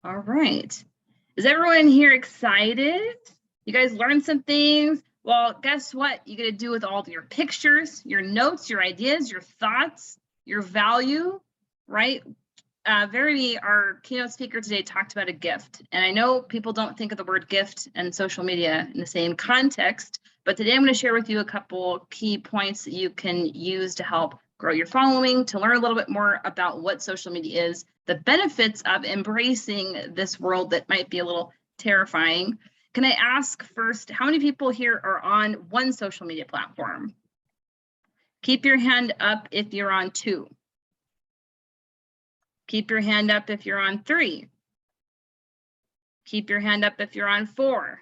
All right. Is everyone here excited? You guys learned some things? Well, guess what you get to do with all of your pictures, your notes, your ideas, your thoughts, your value, right? Verity, our keynote speaker today, talked about a gift. And I know people don't think of the word gift and social media in the same context, but today I'm going to share with you a couple key points that you can use to help grow your following, to learn a little bit more about what social media is, the benefits of embracing this world that might be a little terrifying. Can I ask first, how many people here are on one social media platform? Keep your hand up if you're on 2. Keep your hand up if you're on 3. Keep your hand up if you're on 4.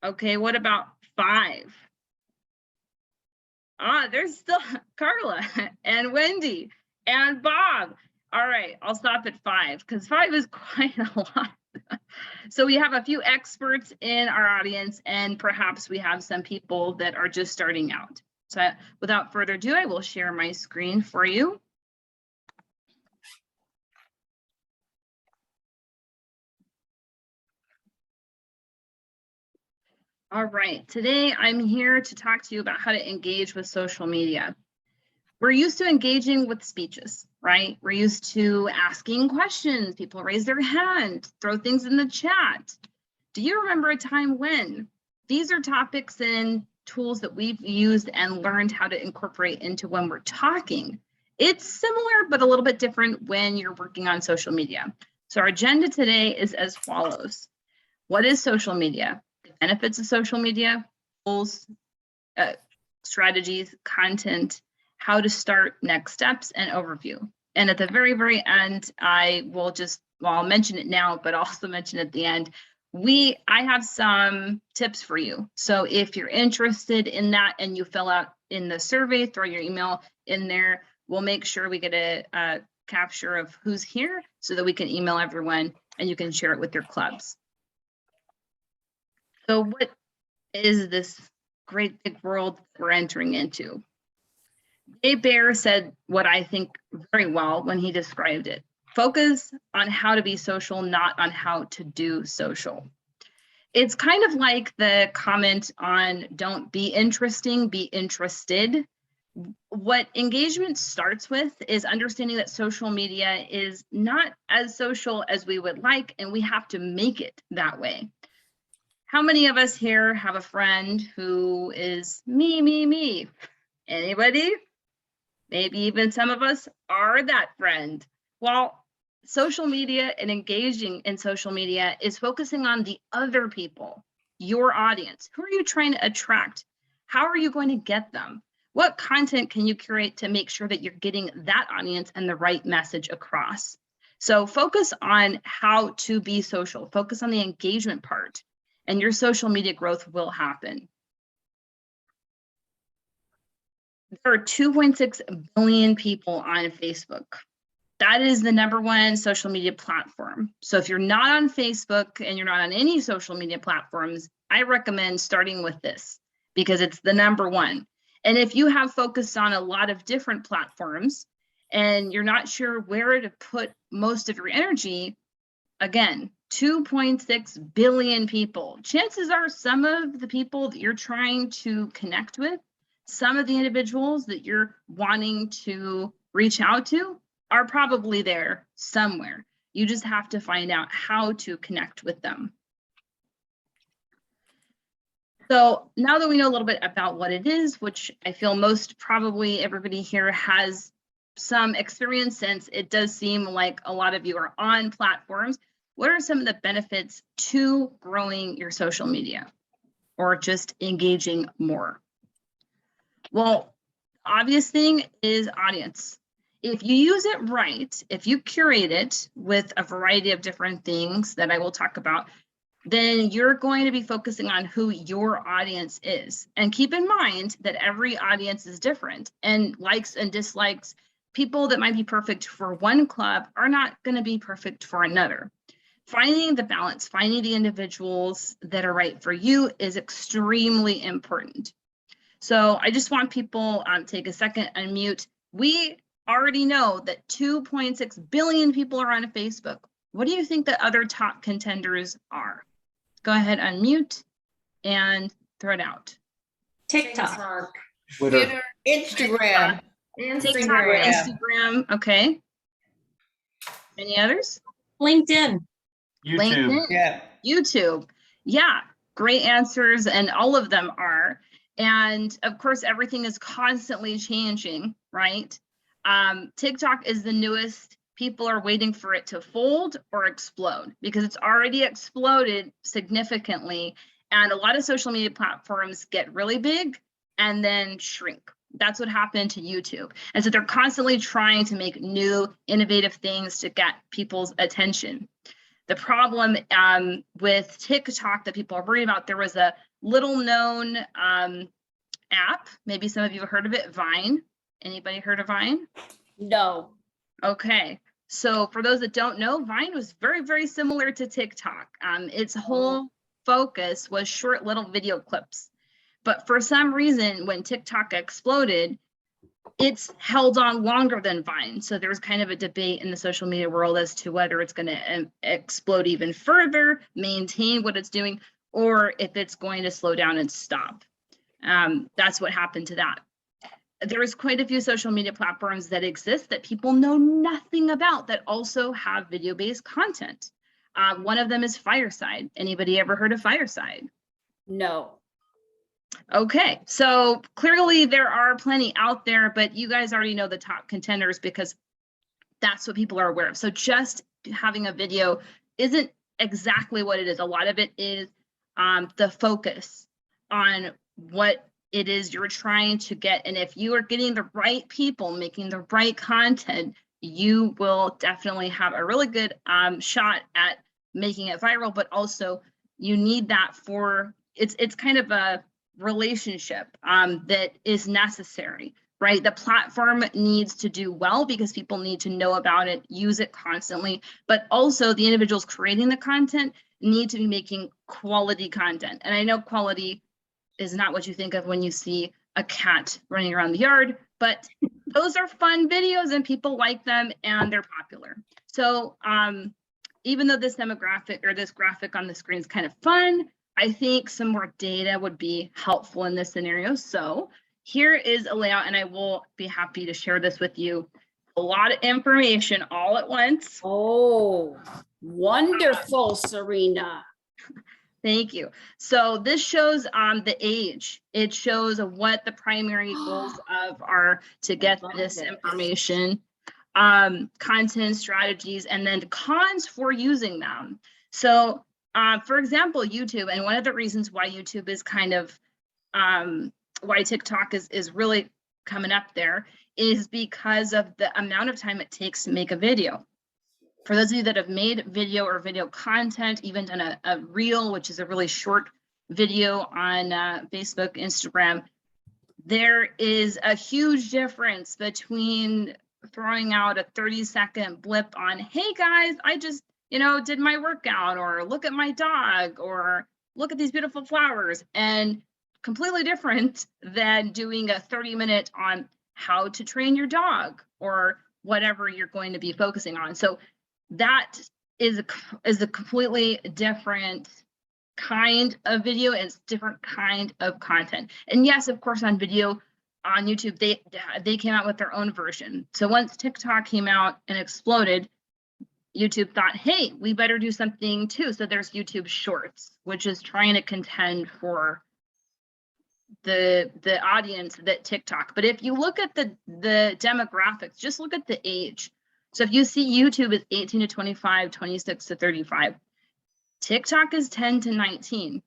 Okay, what about 5? There's still Carla and Wendy and Bob. All right, I'll stop at 5 because 5 is quite a lot. So we have a few experts in our audience, and perhaps we have some people that are just starting out. So without further ado, I will share my screen for you. All right, today I'm here to talk to you about how to engage with social media. We're used to engaging with speeches, right? We're used to asking questions. People raise their hand, throw things in the chat. Do you remember a time when? These are topics and tools that we've used and learned how to incorporate into when we're talking. It's similar, but a little bit different when you're working on social media. So our agenda today is as follows. What is social media? The benefits of social media, tools, strategies, content, how to start, next steps, and overview. And at the very, very end, I'll mention it now, but also mention at the end, I have some tips for you. So if you're interested in that and you fill out in the survey, throw your email in there, we'll make sure we get a capture of who's here so that we can email everyone and you can share it with your clubs. So what is this great big world we're entering into? Dave Bear said what I think very well when he described it. Focus on how to be social, not on how to do social. It's kind of like the comment on don't be interesting, be interested. What engagement starts with is understanding that social media is not as social as we would like, and we have to make it that way. How many of us here have a friend who is me? Anybody? Maybe even some of us are that friend. Well, social media and engaging in social media is focusing on the other people, your audience. Who are you trying to attract? How are you going to get them? What content can you curate to make sure that you're getting that audience and the right message across? So focus on how to be social. Focus on the engagement part, and your social media growth will happen. There are 2.6 billion people on Facebook. That is the #1 social media platform. So if you're not on Facebook and you're not on any social media platforms, I recommend starting with this because it's the #1. And if you have focused on a lot of different platforms and you're not sure where to put most of your energy, again, 2.6 billion people. Chances are some of the people that you're trying to connect with, some of the individuals that you're wanting to reach out to are probably there somewhere. You just have to find out how to connect with them. So now that we know a little bit about what it is, which I feel most probably everybody here has some experience since it does seem like a lot of you are on platforms, what are some of the benefits to growing your social media or just engaging more? Well, obvious thing is audience. If you use it right, if you curate it with a variety of different things that I will talk about, then you're going to be focusing on who your audience is. And keep in mind that every audience is different, and likes and dislikes, people that might be perfect for one club are not going to be perfect for another. Finding the balance, finding the individuals that are right for you is extremely important. So I just want people take a second, unmute. We already know that 2.6 billion people are on Facebook. What do you think the other top contenders are? Go ahead, unmute and throw it out. TikTok. Twitter. Instagram. TikTok, Instagram. Okay. Any others? LinkedIn. YouTube. LinkedIn. Yeah. YouTube. Yeah, great answers, and all of them are. And of course, everything is constantly changing, right? TikTok is the newest. People are waiting for it to fold or explode because it's already exploded significantly. And a lot of social media platforms get really big and then shrink. That's what happened to YouTube. And so they're constantly trying to make new, innovative things to get people's attention. The problem with TikTok that people are worried about, there was a little known app. Maybe some of you have heard of it, Vine. Anybody heard of Vine? No. Okay. So for those that don't know, Vine was very, very similar to TikTok. Its whole focus was short little video clips. But for some reason, when TikTok exploded, it's held on longer than Vine. So there's kind of a debate in the social media world as to whether it's going to explode even further, maintain what it's doing, or if it's going to slow down and stop. That's what happened to that. There's quite a few social media platforms that exist that people know nothing about that also have video-based content. One of them is Fireside. Anybody ever heard of Fireside? No. Okay, so clearly there are plenty out there, but you guys already know the top contenders because that's what people are aware of. So just having a video isn't exactly what it is. A lot of it is the focus on what it is you're trying to get. And if you are getting the right people making the right content, you will definitely have a really good shot at making it viral, but also you need that for, it's kind of a relationship that is necessary, right? The platform needs to do well because people need to know about it, use it constantly, but also the individuals creating the content need to be making quality content. And I know quality is not what you think of when you see a cat running around the yard, but those are fun videos and people like them and they're popular. So even though this demographic or this graphic on the screen is kind of fun, I think some more data would be helpful in this scenario. So here is a layout, and I will be happy to share this with you. A lot of information all at once. Oh, wonderful, Serena. Thank you. So this shows the age. It shows what the primary goals of are to get this information, content strategies, and then cons for using them. So for example, YouTube, and one of the reasons why YouTube is kind of, why TikTok is really coming up there is because of the amount of time it takes to make a video. For those of you that have made video or video content, even done a reel, which is a really short video on Facebook, Instagram, there is a huge difference between throwing out a 30-second blip on, hey guys, I just did my workout, or look at my dog, or look at these beautiful flowers, and completely different than doing a 30-minute on how to train your dog or whatever you're going to be focusing on. So that is a completely different kind of video, and it's different kind of content. And yes, of course, on video on YouTube, they came out with their own version. So once TikTok came out and exploded, YouTube thought, hey, we better do something too. So there's YouTube Shorts, which is trying to contend for the audience that TikTok. But if you look at the demographics, just look at the age. So if you see YouTube is 18 to 25, 26 to 35, TikTok is 10 to 19.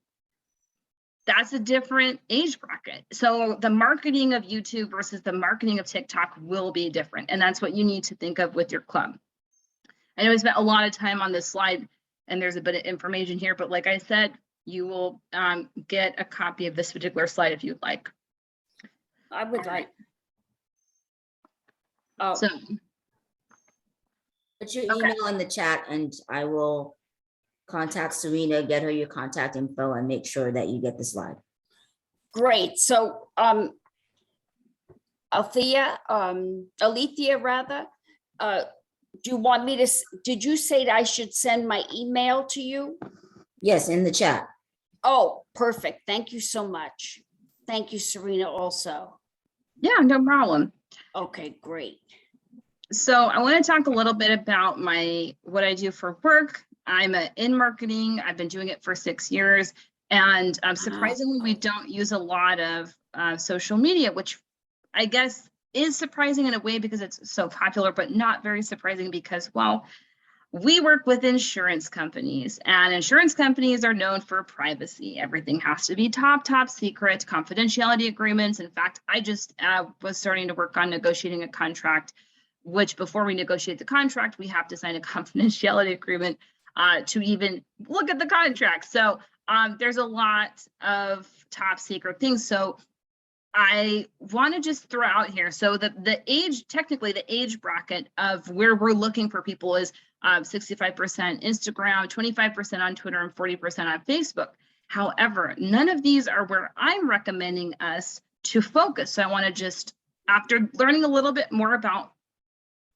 That's a different age bracket. So the marketing of YouTube versus the marketing of TikTok will be different. And that's what you need to think of with your club. I know we spent a lot of time on this slide and there's a bit of information here, but like I said, you will get a copy of this particular slide if you'd like. I would like. Oh, So put your email in the chat and I will contact Serena, get her your contact info, and make sure that you get the slide. great. So Alethea rather, do you want me to, did you say that I should send my email to you? Yes, in the chat. Oh, perfect. Thank you so much. Thank you, Serena, also. Yeah, no problem. Okay, great. So I want to talk a little bit about what I do for work. I'm in marketing. I've been doing it for 6 years. And surprisingly, we don't use a lot of social media, which I guess is surprising in a way because it's so popular, but not very surprising because, well, we work with insurance companies, and insurance companies are known for privacy. Everything has to be top secret, confidentiality agreements. In fact, I just was starting to work on negotiating a contract, which before we negotiate the contract, we have to sign a confidentiality agreement to even look at the contract. So there's a lot of top secret things. So I want to just throw out here. So the age, technically the age bracket of where we're looking for people is 65% Instagram, 25% on Twitter, and 40% on Facebook. However, none of these are where I'm recommending us to focus. So I want to just, after learning a little bit more about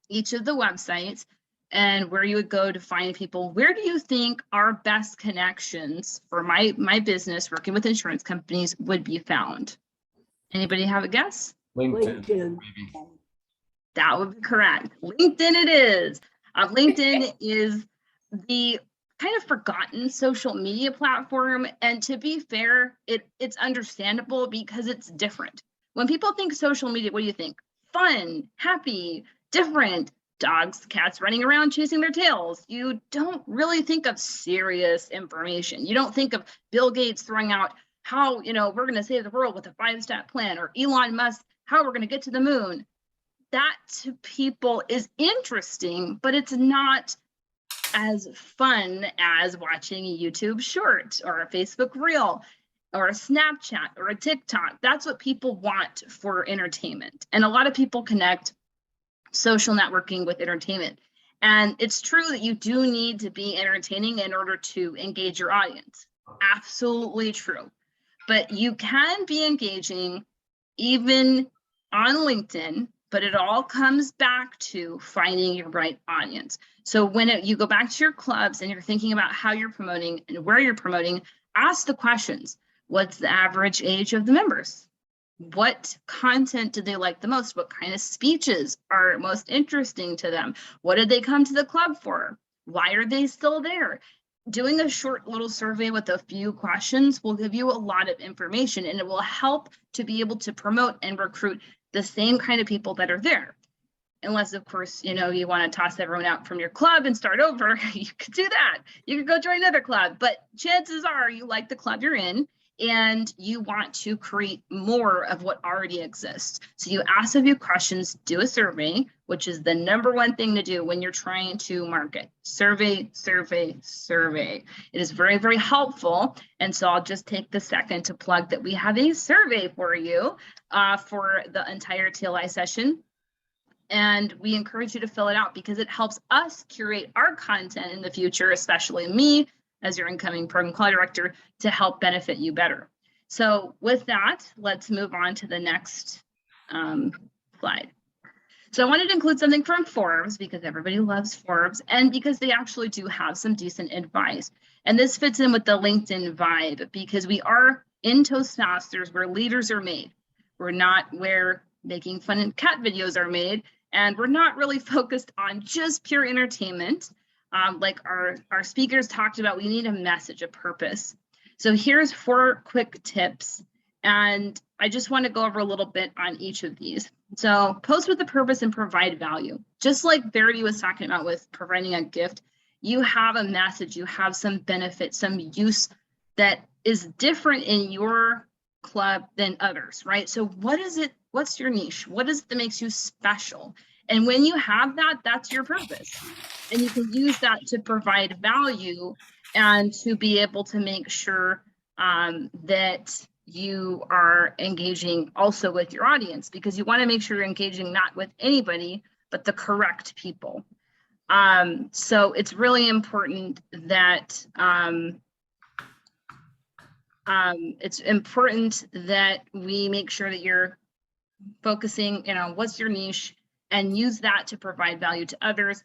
each of the websites and where you would go to find people, where do you think our best connections for my business working with insurance companies would be found? Anybody have a guess? LinkedIn. Maybe. That would be correct. LinkedIn it is. LinkedIn is the kind of forgotten social media platform. And to be fair, it's understandable because it's different. When people think social media, what do you think? Fun, happy, different, dogs, cats running around chasing their tails. You don't really think of serious information. You don't think of Bill Gates throwing out how, we're going to save the world with a 5-step plan, or Elon Musk, how we're going to get to the moon. That to people is interesting, but it's not as fun as watching a YouTube short or a Facebook reel or a Snapchat or a TikTok. That's what people want for entertainment. And a lot of people connect social networking with entertainment. And it's true that you do need to be entertaining in order to engage your audience. Absolutely true. But you can be engaging even on LinkedIn, but it all comes back to finding your right audience. So when you go back to your clubs and you're thinking about how you're promoting and where you're promoting, ask the questions. What's the average age of the members? What content do they like the most? What kind of speeches are most interesting to them? What did they come to the club for? Why are they still there? Doing a short little survey with a few questions will give you a lot of information, and it will help to be able to promote and recruit the same kind of people that are there. Unless, of course, you want to toss everyone out from your club and start over, you could do that. You could go join another club, but chances are you like the club you're in and you want to create more of what already exists. So you ask a few questions, do a survey, which is the number one thing to do when you're trying to market. Survey, survey, survey. It is very, very helpful. And so I'll just take the second to plug that we have a survey for you for the entire TLI session. And we encourage you to fill it out because it helps us curate our content in the future, especially me as your incoming program quality director, to help benefit you better. So with that, let's move on to the next slide. So I wanted to include something from Forbes because everybody loves Forbes and because they actually do have some decent advice. And this fits in with the LinkedIn vibe because we are in Toastmasters where leaders are made. We're not where making fun and cat videos are made. And we're not really focused on just pure entertainment. Like our speakers talked about, we need a message, a purpose. So here's 4 quick tips. And I just want to go over a little bit on each of these. So post with a purpose and provide value. Just like Verity was talking about with providing a gift, you have a message, you have some benefit, some use that is different in your club than others, right? So what is it? What's your niche? What is it that makes you special? And when you have that, that's your purpose. And you can use that to provide value and to be able to make sure that you are engaging also with your audience, because you want to make sure you're engaging not with anybody, but the correct people. So it's really important that we make sure that you're focusing, what's your niche, and use that to provide value to others.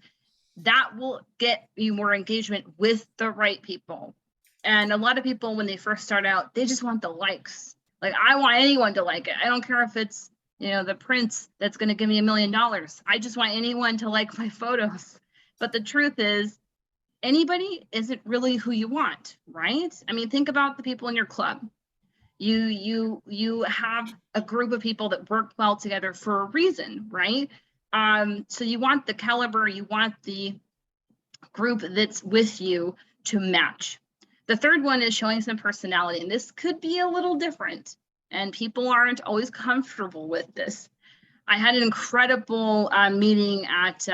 That will get you more engagement with the right people. And a lot of people, when they first start out, they just want the likes. Like, I want anyone to like it. I don't care if it's, the prince that's going to give me $1 million. I just want anyone to like my photos. But the truth is, anybody isn't really who you want, right? I mean, think about the people in your club. You have a group of people that work well together for a reason, right? So you want the caliber, you want the group that's with you to match. The third one is showing some personality, and this could be a little different, and people aren't always comfortable with this. I had an incredible meeting at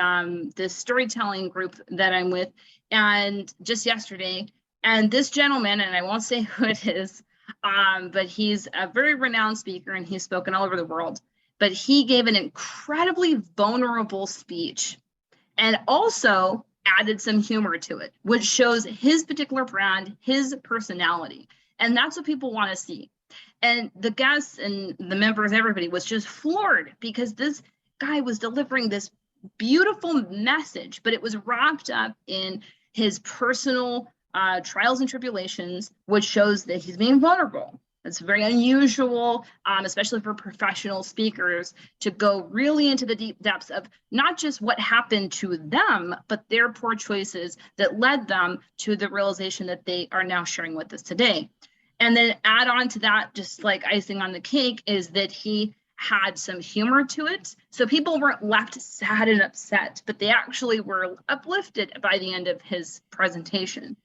this storytelling group that I'm with, and just yesterday, and this gentleman, and I won't say who it is, but he's a very renowned speaker, and he's spoken all over the world, but he gave an incredibly vulnerable speech and also added some humor to it, which shows his particular brand, his personality. And that's what people want to see. And the guests and the members, everybody was just floored because this guy was delivering this beautiful message, but it was wrapped up in his personal trials and tribulations, which shows that he's being vulnerable. It's very unusual, especially for professional speakers, to go really into the deep depths of not just what happened to them, but their poor choices that led them to the realization that they are now sharing with us today. And then add on to that, just like icing on the cake, is that he had some humor to it. So people weren't left sad and upset, but they actually were uplifted by the end of his presentation.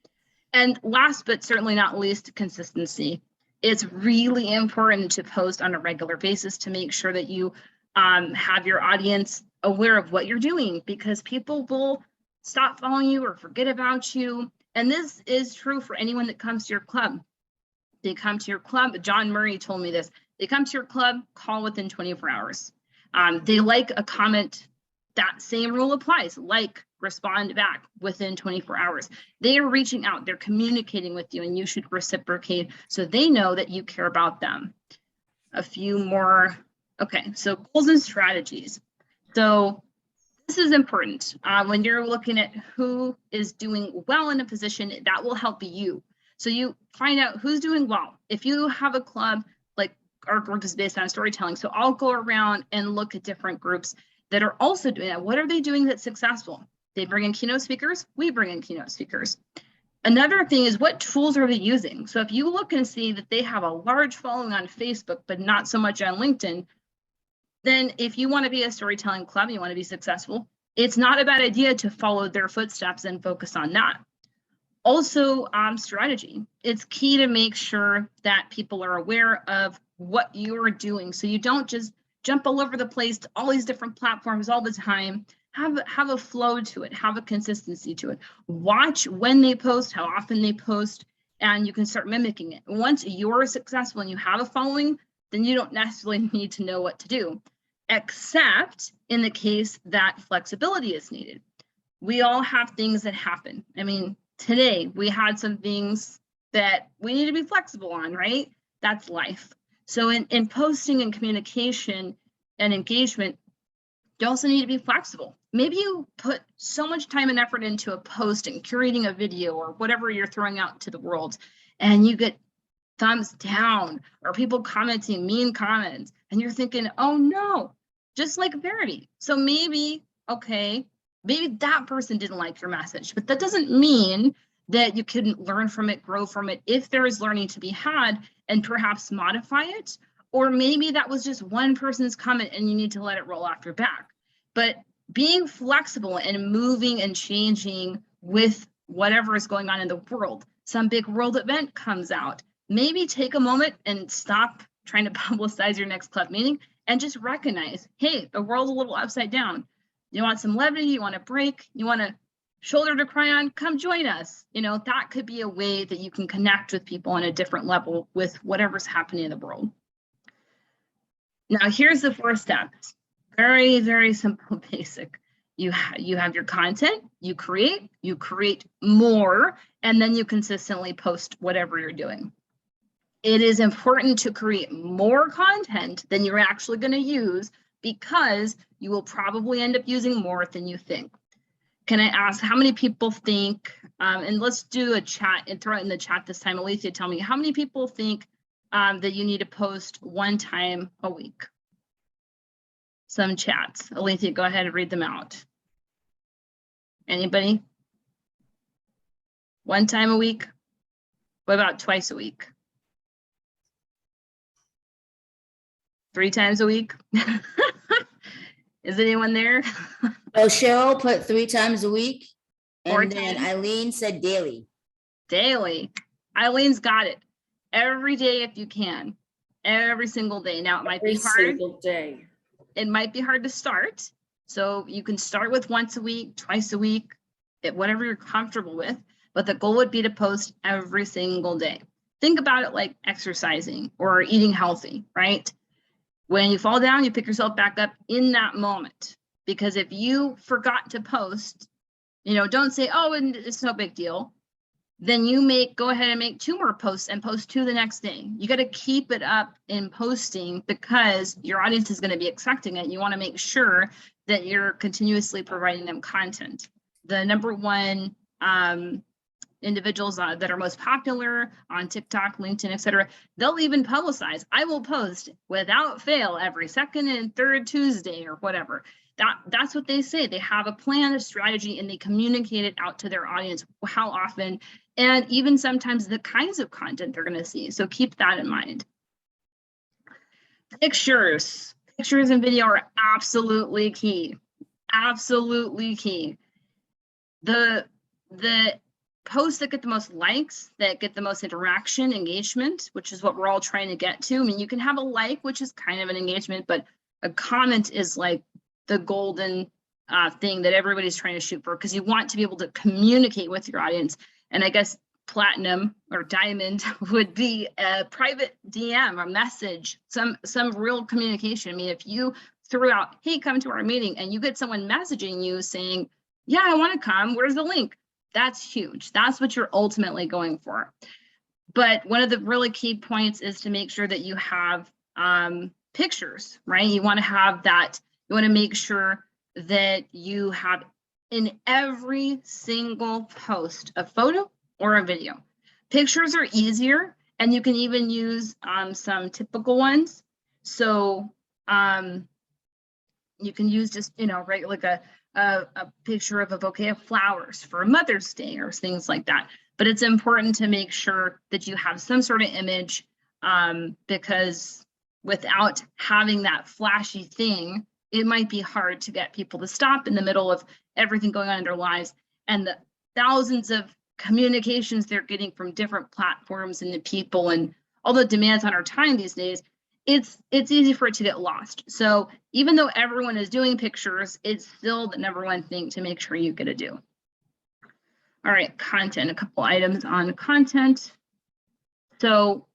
And last, but certainly not least, consistency. It's really important to post on a regular basis to make sure that you have your audience aware of what you're doing, because people will stop following you or forget about you. And this is true for anyone that comes to your club. They come to your club. John Murray told me this. They come to your club, call within 24 hours. They like a comment. That same rule applies. Like, respond back within 24 hours. They are reaching out. They're communicating with you, and you should reciprocate so they know that you care about them. A few more. Okay, so goals and strategies. So this is important. When you're looking at who is doing well in a position, that will help you. So you find out who's doing well. If you have a club, like our group is based on storytelling, so I'll go around and look at different groups that are also doing that. What are they doing that's successful? They bring in keynote speakers, we bring in keynote speakers. Another thing is, what tools are they using? So if you look and see that they have a large following on Facebook, but not so much on LinkedIn, then if you want to be a storytelling club, you want to be successful, it's not a bad idea to follow their footsteps and focus on that. Also, strategy. It's key to make sure that people are aware of what you're doing, so you don't just jump all over the place to all these different platforms all the time. Have a flow to it, have a consistency to it. Watch when they post, how often they post, and you can start mimicking it. Once you're successful and you have a following, then you don't necessarily need to know what to do, except in the case that flexibility is needed. We all have things that happen. I mean, today we had some things that we need to be flexible on, right? That's life. So in posting and communication and engagement, you also need to be flexible. Maybe you put so much time and effort into a post and curating a video or whatever you're throwing out to the world, and you get thumbs down or people commenting mean comments, and you're thinking, oh no, just like Verity. So maybe, okay, maybe that person didn't like your message, but that doesn't mean that you couldn't learn from it, grow from it, if there is learning to be had, and perhaps modify it. Or maybe that was just one person's comment and you need to let it roll off your back. But being flexible and moving and changing with whatever is going on in the world, some big world event comes out, maybe take a moment and stop trying to publicize your next club meeting and just recognize, hey, the world's a little upside down. You want some levity, you want a break, you want a shoulder to cry on, come join us. You know, that could be a way that you can connect with people on a different level with whatever's happening in the world. Now, here's the 4 steps. Very, very simple, basic. You have your content, you create more, and then you consistently post whatever you're doing. it is important to create more content than you're actually going to use, because you will probably end up using more than you think. Can I ask how many people think, and let's do a chat and throw it in the chat this time. Alethea, tell me, how many people think that you need to post 1 time a week? Some chats. Alethea, go ahead and read them out. Anybody? 1 time a week? What about twice a week? 3 times a week? Is anyone there? So Cheryl put 3 times a week. 4 And then times? Eileen said daily. Daily. Eileen's got it. Every day if you can. Every single day. Now it might be Every hard. single day. It might be hard to start. So you can start with once a week, twice a week, whatever you're comfortable with. But the goal would be to post every single day. Think about it like exercising or eating healthy, right? When you fall down, you pick yourself back up in that moment. Because if you forgot to post, don't say, oh, and it's no big deal. Then you go ahead and make 2 more posts and post 2 the next day. You got to keep it up in posting because your audience is going to be expecting it. You want to make sure that you're continuously providing them content. The number 1 individuals that are most popular on TikTok, LinkedIn, etc., they'll even publicize. I will post without fail every 2nd and 3rd Tuesday or whatever. That's what they say. They have a plan, a strategy, and they communicate it out to their audience how often, and even sometimes the kinds of content they're going to see. So keep that in mind. Pictures and video are absolutely key. Absolutely key. The posts that get the most likes, that get the most interaction, engagement, which is what we're all trying to get to. I mean, you can have a like, which is kind of an engagement, but a comment is like the golden thing that everybody's trying to shoot for, because you want to be able to communicate with your audience. And I guess platinum or diamond would be a private DM or message, some real communication. I mean, if you threw out, hey, come to our meeting, and you get someone messaging you saying, yeah, I want to come, where's the link? That's huge. That's what you're ultimately going for. But one of the really key points is to make sure that you have pictures, right? You want to have that. You want to make sure that you have in every single post a photo or a video. Pictures are easier, and you can even use some typical ones. So you can use just, right, like a picture of a bouquet of flowers for a Mother's Day or things like that. But it's important to make sure that you have some sort of image, because without having that flashy thing, it might be hard to get people to stop in the middle of everything going on in their lives and the thousands of communications they're getting from different platforms and the people and all the demands on our time these days. It's easy for it to get lost. So even though everyone is doing pictures, it's still the number 1 thing to make sure you get to do. All right, content, a couple items on content. So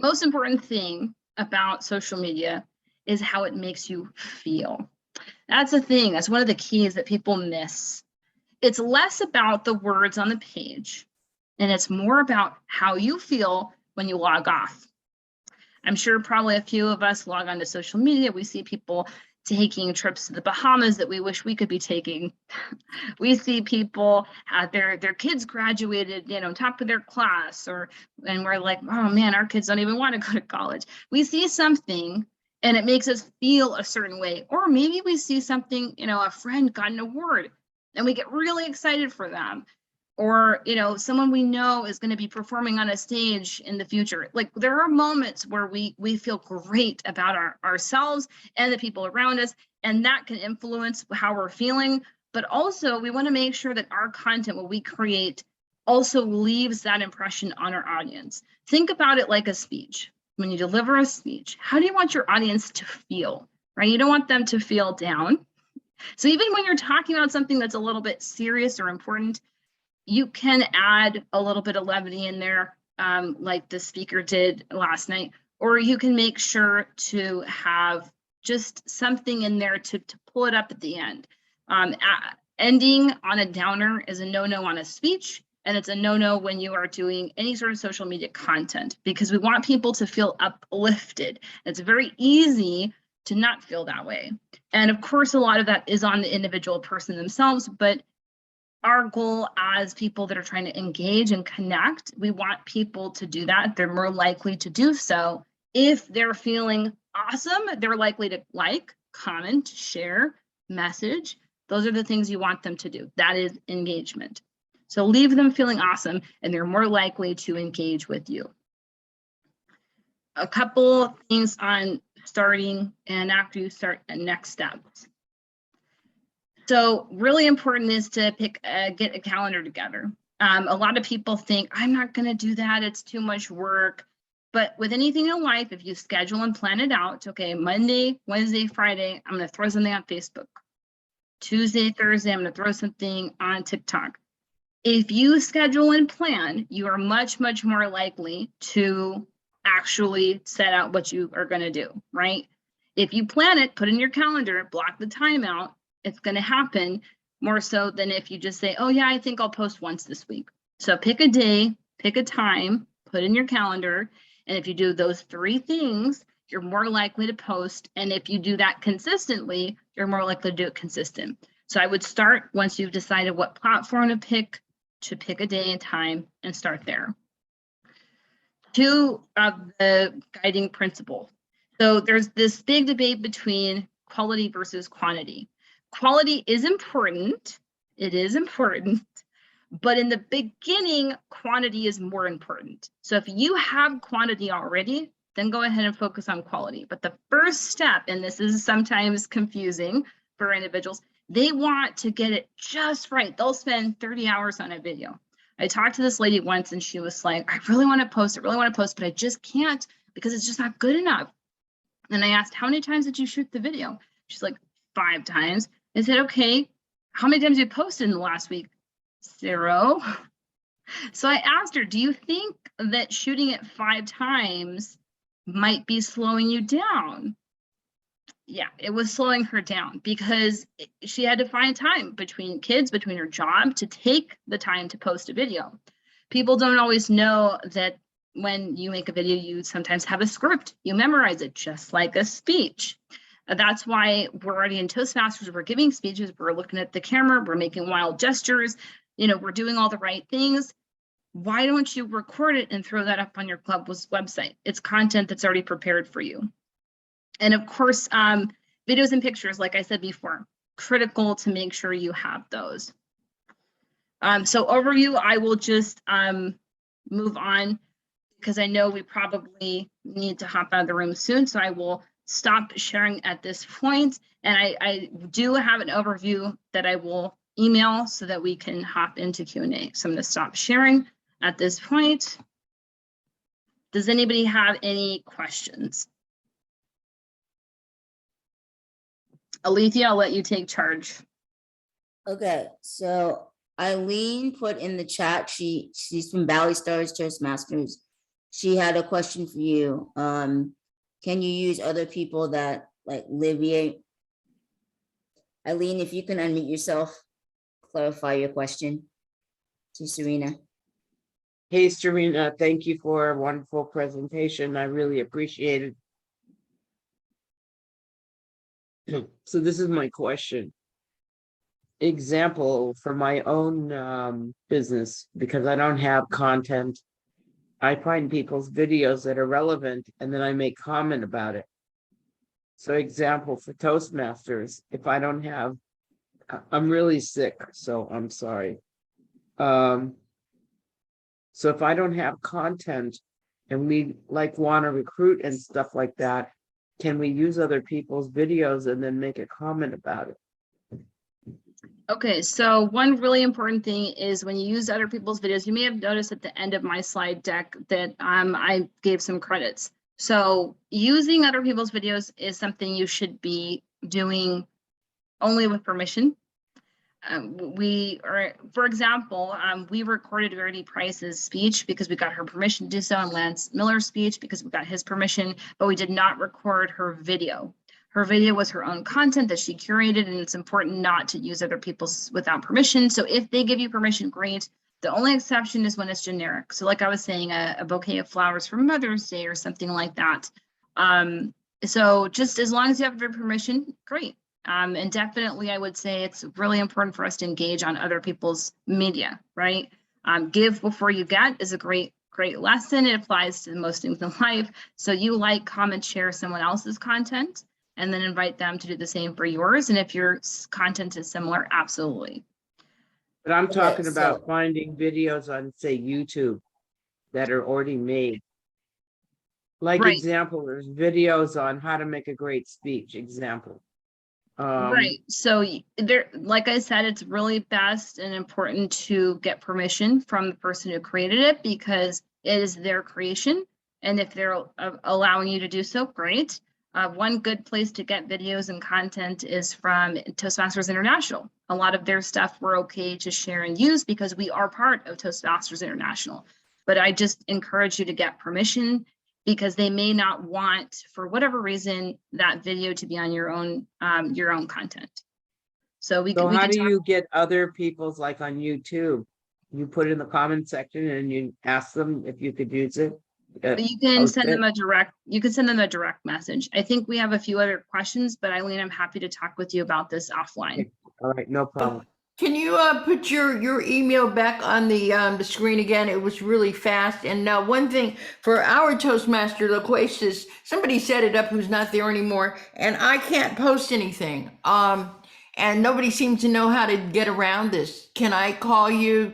most important thing about social media is how it makes you feel. That's the thing. That's one of the keys that people miss. It's less about the words on the page, and it's more about how you feel when you log off. I'm sure probably a few of us log on to social media. We see people taking trips to the Bahamas that we wish we could be taking. We see people their kids graduated, top of their class, and we're like, oh man, our kids don't even want to go to college. We see something and it makes us feel a certain way. Or maybe we see something, a friend got an award and we get really excited for them. Or, someone we know is going to be performing on a stage in the future. Like, there are moments where we feel great about ourselves and the people around us, and that can influence how we're feeling. But also, we want to make sure that our content, what we create, also leaves that impression on our audience. Think about it like a speech. When you deliver a speech, how do you want your audience to feel, right? You don't want them to feel down. So even when you're talking about something that's a little bit serious or important, you can add a little bit of levity in there, like the speaker did last night, or you can make sure to have just something in there to pull it up at the end. Ending on a downer is a no-no on a speech. And it's a no-no when you are doing any sort of social media content, because we want people to feel uplifted. It's very easy to not feel that way. And of course, a lot of that is on the individual person themselves, but our goal as people that are trying to engage and connect, we want people to do that. They're more likely to do so. If they're feeling awesome, they're likely to like, comment, share, message. Those are the things you want them to do. That is engagement. So leave them feeling awesome, and they're more likely to engage with you. A couple things on starting and after you start the next steps. So really important is to get a calendar together. A lot of people think, I'm not going to do that. It's too much work. But with anything in life, if you schedule and plan it out, okay, Monday, Wednesday, Friday, I'm going to throw something on Facebook. Tuesday, Thursday, I'm going to throw something on TikTok. If you schedule and plan, you are much, much more likely to actually set out what you are going to do, right? If you plan it, put in your calendar, block the time out, it's going to happen more so than if you just say, oh yeah, I think I'll post once this week. So pick a day, pick a time, put in your calendar. And if you do those 3 things, you're more likely to post. And if you do that consistently, you're more likely to do it consistent. So I would start once you've decided what platform to pick a day and time and start there. 2 of the guiding principles. So there's this big debate between quality versus quantity. Quality is important. It is important. But in the beginning, quantity is more important. So if you have quantity already, then go ahead and focus on quality. But the first step, and this is sometimes confusing for individuals, they want to get it just right. They'll spend 30 hours on a video. I talked to this lady once and she was like, I really want to post, but I just can't because it's just not good enough. And I asked, how many times did you shoot the video? She's like, 5 times. I said, okay, how many times you posted in the last week? 0. So I asked her, do you think that shooting it 5 times might be slowing you down? Yeah, it was slowing her down because she had to find time between kids, between her job, to take the time to post a video. People don't always know that when you make a video, you sometimes have a script. You memorize it just like a speech. That's why we're already in Toastmasters. We're giving speeches. We're looking at the camera. We're making wild gestures. You know, we're doing all the right things. Why don't you record it and throw that up on your club's website? It's content that's already prepared for you. And of course, videos and pictures, like I said before, critical to make sure you have those. So overview, I will just move on because I know we probably need to hop out of the room soon. So I will stop sharing at this point. And I do have an overview that I will email so that we can hop into Q&A. So I'm going to stop sharing at this point. Does anybody have any questions? Alethea, I'll let you take charge. Okay, so Eileen put in the chat, she's from Valley Stars Toastmasters. She had a question for you. Can you use other people that like live here? Eileen, if you can unmute yourself, clarify your question to Serena. Hey, Serena, thank you for a wonderful presentation. I really appreciate it. So this is my question. Example for my own business, because I don't have content. I find people's videos that are relevant and then I make comment about it. So example for Toastmasters, if I don't have, I'm really sick, so I'm sorry. So if I don't have content and we like want to recruit and stuff like that, can we use other people's videos and then make a comment about it? Okay, so one really important thing is when you use other people's videos, you may have noticed at the end of my slide deck that I gave some credits. So using other people's videos is something you should be doing only with permission. For example, we recorded Verity Price's speech because we got her permission to do so, and Lance Miller's speech because we got his permission, but we did not record her video. Her video was her own content that she curated, and it's important not to use other people's without permission. So if they give you permission, great. The only exception is when it's generic. So like I was saying, a bouquet of flowers for Mother's Day or something like that. So just as long as you have their permission, great. And definitely I would say it's really important for us to engage on other people's media, right? Give before you get is a great lesson. It applies to most things in life. So you like, comment, share someone else's content, and then invite them to do the same for yours. And if your content is similar, absolutely. But I'm Okay, talking so- about finding videos on, say, YouTube that are already made. Like Right. example, there's videos on how to make a great speech, example. Right. So there, like I said, it's really best and important to get permission from the person who created it because it is their creation. And if they're allowing you to do so, great. One good place to get videos and content is from Toastmasters International. A lot of their stuff we're okay to share and use because we are part of Toastmasters International. But I just encourage you to get permission because they may not want, for whatever reason, that video to be on your own content. So we So can. how do you get other people's, like on YouTube? You put in the comment section and you ask them if you could use it? You can post send it? them a direct. You can send them a direct message. I think we have a few other questions, but Eileen, I'm happy to talk with you about this offline. All right, no problem. Can you put your email back on the screen again? It was really fast. And now one thing for our Toastmaster Loquacious, somebody set it up who's not there anymore, and I can't post anything. And nobody seems to know how to get around this. Can I call you?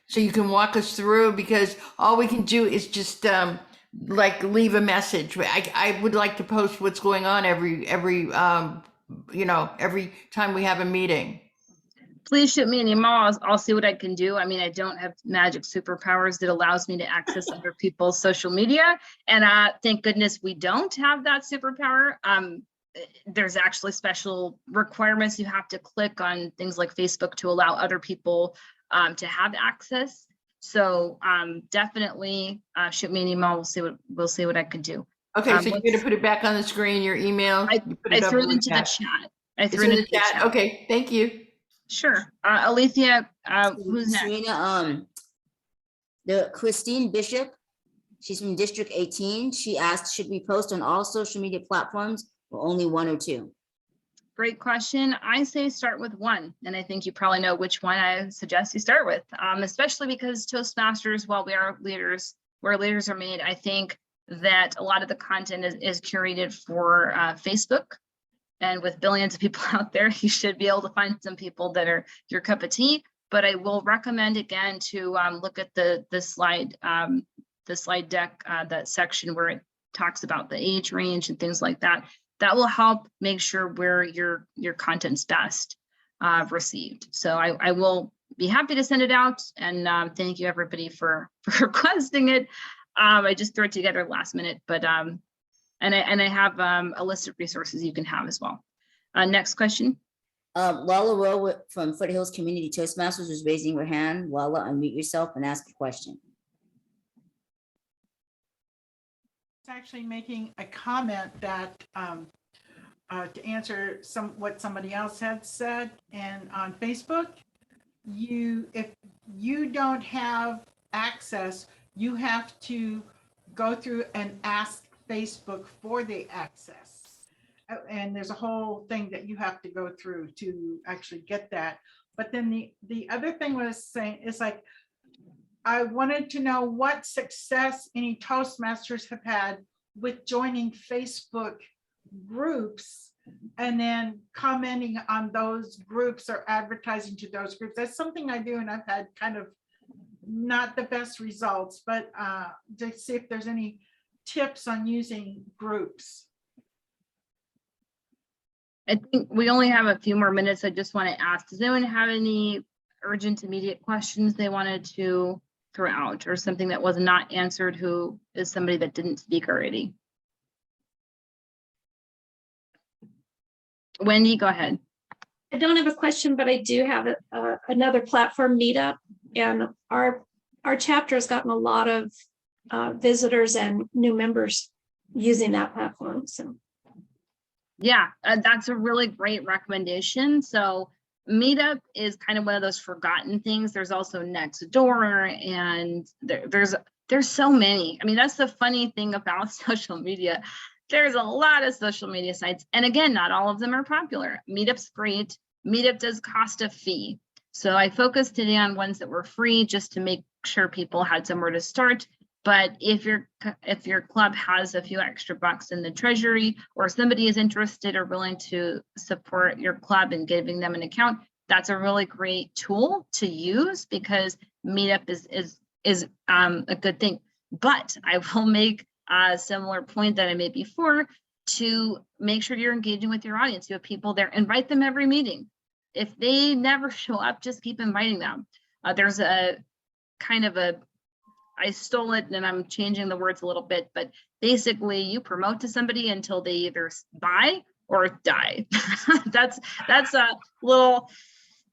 So you can walk us through? Because all we can do is just like leave a message. I would like to post what's going on every time we have a meeting. Please shoot me an email. I'll see what I can do. I mean, I don't have magic superpowers that allows me to access other people's social media. And thank goodness we don't have that superpower. There's actually special requirements. You have to click on things like Facebook to allow other people to have access. So definitely shoot me an email. We'll see what I can do. Okay, so you're gonna put it back on the screen, your email? I threw it into the chat. I threw it into the chat. Okay, thank you. Sure. Alethea, who's next? Serena, the Christine Bishop, she's from District 18. She asked, should we post on all social media platforms or only one or two? Great question. I say start with one, and I think you probably know which one I suggest you start with, especially because Toastmasters, while we are leaders, where leaders are made, I think that a lot of the content is curated for Facebook. And with billions of people out there, you should be able to find some people that are your cup of tea. But I will recommend again to look at the slide deck, that section where it talks about the age range and things like that. That will help make sure where your content's best received. So I will be happy to send it out. And thank you everybody for requesting it. I just threw it together last minute, but and I have a list of resources you can have as well. Next question. Walla Rowe from Foothills Community Toastmasters was raising her hand. Walla, unmute yourself and ask a question. It's actually making a comment that to answer what somebody else had said, and on Facebook, if you don't have access, you have to go through and ask Facebook for the access. And there's a whole thing that you have to go through to actually get that. But then the other thing was saying is like, I wanted to know what success any Toastmasters have had with joining Facebook groups and then commenting on those groups or advertising to those groups. That's something I do, and I've had kind of not the best results, but to see if there's any tips on using groups. I think we only have a few more minutes. I just want to ask, does anyone have any urgent, immediate questions they wanted to throw out, or something that was not answered who is somebody that didn't speak already? Wendy, go ahead. I don't have a question, but I do have another platform meetup, and our chapter has gotten a lot of visitors and new members using that platform. So Yeah, that's a really great recommendation. So Meetup is kind of one of those forgotten things. There's also Next Door, and there's so many. I mean, that's the funny thing about social media. There's a lot of social media sites, and again, not all of them are popular. Meetup's great. Meetup does cost a fee. So I focused today on ones that were free just to make sure people had somewhere to start. But if your club has a few extra bucks in the treasury, or somebody is interested or willing to support your club and giving them an account, that's a really great tool to use, because Meetup is a good thing. But I will make a similar point that I made before, to make sure you're engaging with your audience. You have people there, invite them every meeting. If they never show up, just keep inviting them. There's a kind of I stole it and I'm changing the words a little bit, but basically you promote to somebody until they either buy or die. that's a little,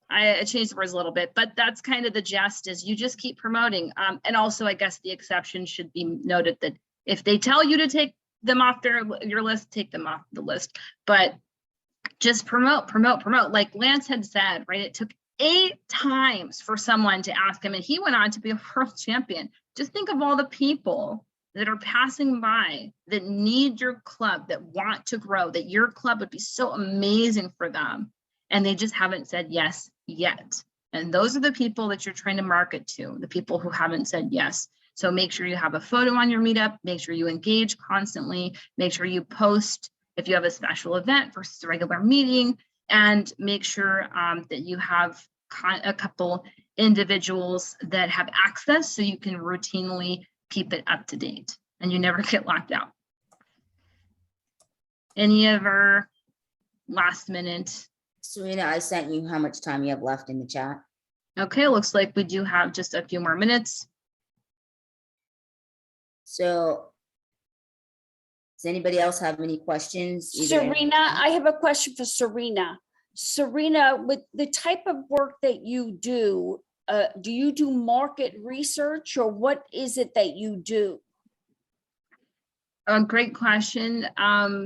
I changed the words a little bit, but that's kind of the gist, is you just keep promoting. And also, I guess the exception should be noted that if they tell you to take them off your list, take them off the list, but just promote. Like Lance had said, right? It took 8 times for someone to ask him, and he went on to be a world champion. Just think of all the people that are passing by that need your club, that want to grow, that your club would be so amazing for them, and they just haven't said yes yet. And those are the people that you're trying to market to, the people who haven't said yes. So make sure you have a photo on your meetup, make sure you engage constantly, make sure you post if you have a special event versus a regular meeting, and make sure that you have a couple individuals that have access, so you can routinely keep it up to date and you never get locked out. Any other last minute? Serena, I sent you how much time you have left in the chat. Okay, looks like we do have just a few more minutes. So does anybody else have any questions? Serena, I have a question for Serena. Serena, with the type of work that you do market research, or what is it that you do? A great question.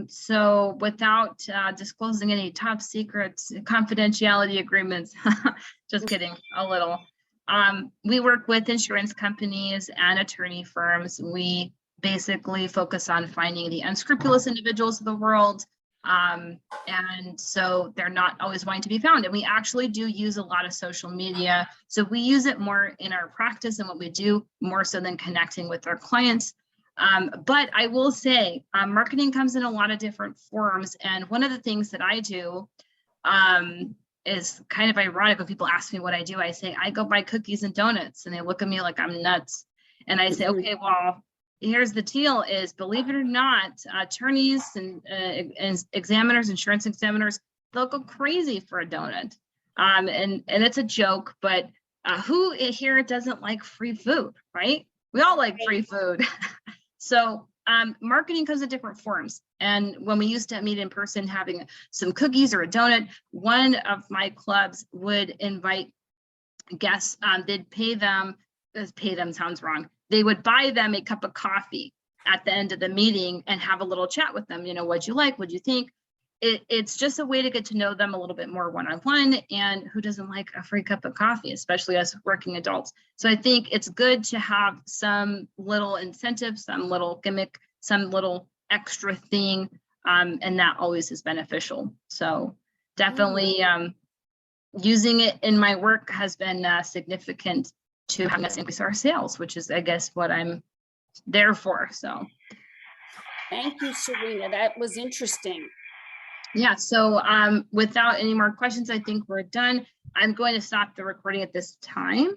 So without disclosing any top secrets, confidentiality agreements, just kidding, a little. We work with insurance companies and attorney firms. We basically focus on finding the unscrupulous individuals of the world. And so they're not always wanting to be found. And we actually do use a lot of social media. So we use it more in our practice and what we do, more so than connecting with our clients. But I will say, marketing comes in a lot of different forms. And one of the things that I do is kind of ironic. When people ask me what I do, I say, I go buy cookies and donuts, and they look at me like I'm nuts. And I say, okay, well, here's the deal is, believe it or not, attorneys and examiners, insurance examiners, they'll go crazy for a donut. And it's a joke, but who here doesn't like free food, right? We all like free food. So marketing comes in different forms. And when we used to meet in person, having some cookies or a donut, one of my clubs would invite guests. They'd pay them sounds wrong. They would buy them a cup of coffee at the end of the meeting and have a little chat with them. You know, what'd you like? What'd you think? It's just a way to get to know them a little bit more one-on-one. And who doesn't like a free cup of coffee, especially as working adults? So I think it's good to have some little incentive, some little gimmick, some little extra thing. And that always is beneficial. So definitely using it in my work has been significant to having us increase our sales, which is, I guess, what I'm there for. So Thank you, Serena. That was interesting. yeah, so without any more questions, I think we're done. I'm going to stop the recording at this time.